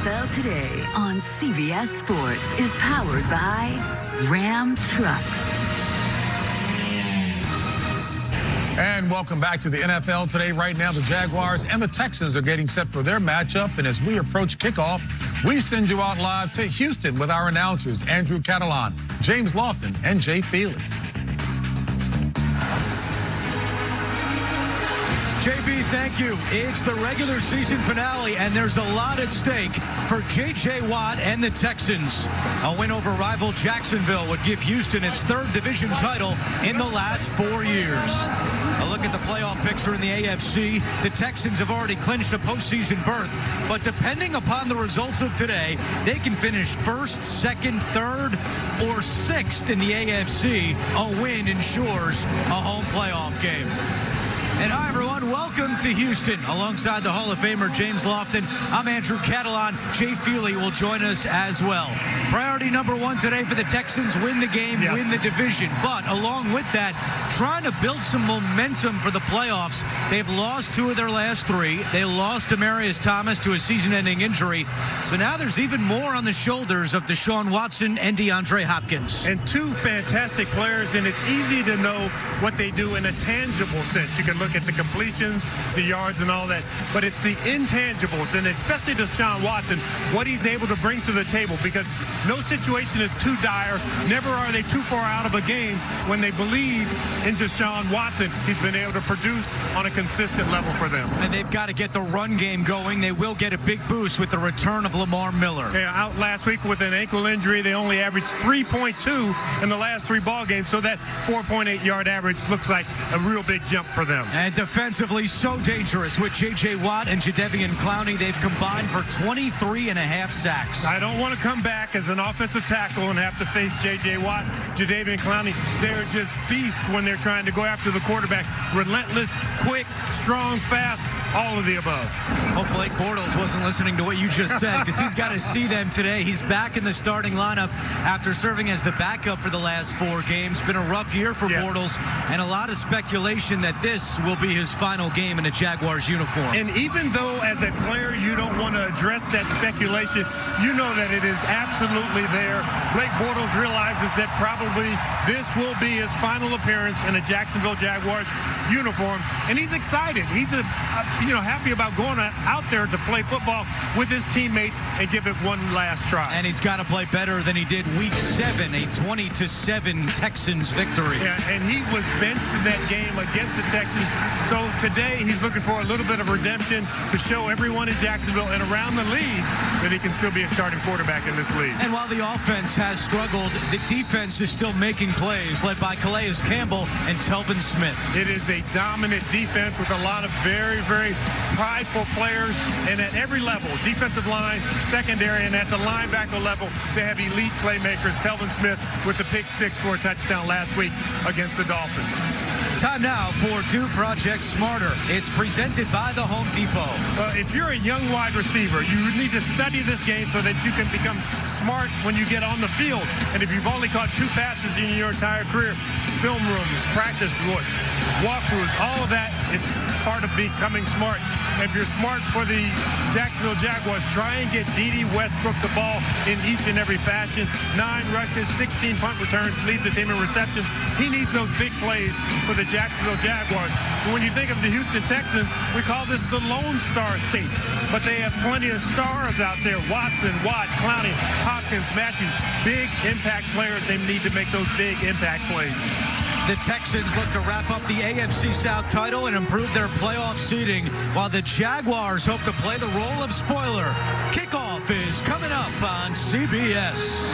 NFL Today on CBS Sports is powered by Ram Trucks. And welcome back to the NFL Today. Right now, the Jaguars and the Texans are getting set for their matchup. And as we approach kickoff, we send you out live to Houston with our announcers, Andrew Catalan, James Lofton, and Jay Feely. JB, thank you. It's the regular season finale, and there's a lot at stake for J.J. Watt and the Texans. A win over rival Jacksonville would give Houston its third division title in the last 4 years. A look at the playoff picture in the AFC. The Texans have already clinched a postseason berth, but depending upon the results of today, they can finish first, second, third, or sixth in the AFC. A win ensures a home playoff game. And hi, everyone. Welcome to Houston. Alongside the Hall of Famer James Lofton, I'm Andrew Catalan. Jay Feely will join us as well. Priority number one today for the Texans, win the game, win the division. But along with that, trying to build some momentum for the playoffs. They've lost 2 of their last 3. They lost Demaryius Thomas to a season-ending injury. So now there's even more on the shoulders of Deshaun Watson and DeAndre Hopkins. And 2 fantastic players, and it's easy to know what they do in a tangible sense. You can look at the completions, the yards, and all that, but it's the intangibles, and especially Deshaun Watson, what he's able to bring to the table, because no situation is too dire. Never are they too far out of a game when they believe in Deshaun Watson. He's been able to produce on a consistent level for them. And they've got to get the run game going. They will get a big boost with the return of Lamar Miller. Yeah, out last week with an ankle injury. They only averaged 3.2 in the last 3 ball games, so that 4.8-yard average looks like a real big jump for them. And defensively, so dangerous with J.J. Watt and Jadeveon Clowney. They've combined for 23.5 sacks. I don't want to come back as an offensive tackle and have to face J.J. Watt, Jadeveon Clowney. They're just beasts when they're trying to go after the quarterback. Relentless, quick, strong, fast, all of the above. Hope Blake Bortles wasn't listening to what you just said, because he's got to see them today. He's back in the starting lineup after serving as the backup for the last 4 games. Been a rough year for Bortles, and a lot of speculation that this will be his final game in a Jaguars uniform. And even though as a player you don't want to address that speculation, you know that it is absolutely there. Blake Bortles realizes that probably this will be his final appearance in a Jacksonville Jaguars uniform, and he's excited. He's happy about going out there to play football with his teammates and give it one last try. And he's got to play better than he did Week 7, a 20-7 Texans victory. Yeah, and he was benched in that game against the Texans. So today he's looking for a little bit of redemption to show everyone in Jacksonville and around the league that he can still be a starting quarterback in this league. And while the offense has struggled, the defense is still making plays, led by Calais Campbell and Telvin Smith. It is a dominant defense with a lot of very, very prideful players, and at every level, defensive line, secondary, and at the linebacker level, they have elite playmakers. Telvin Smith with the pick 6 for a touchdown last week against the Dolphins. Time now for Do Project Smarter. It's presented by the Home Depot. If you're a young wide receiver, you need to study this game so that you can become smart when you get on the field. And if you've only caught 2 passes in your entire career, film room, practice, walkthroughs, all of that is part of becoming smart. If you're smart for the Jacksonville Jaguars, try and get Dede Westbrook the ball in each and every fashion. 9 rushes, 16 punt returns, leads the team in receptions. He needs those big plays for the Jacksonville Jaguars. And when you think of the Houston Texans, we call this the Lone Star State. But they have plenty of stars out there. Watson, Watt, Clowney, Hopkins, Matthews. Big impact players. They need to make those big impact plays. The Texans look to wrap up the AFC South title and improve their playoff seeding, while the Jaguars hope to play the role of spoiler. Kickoff is coming up on CBS.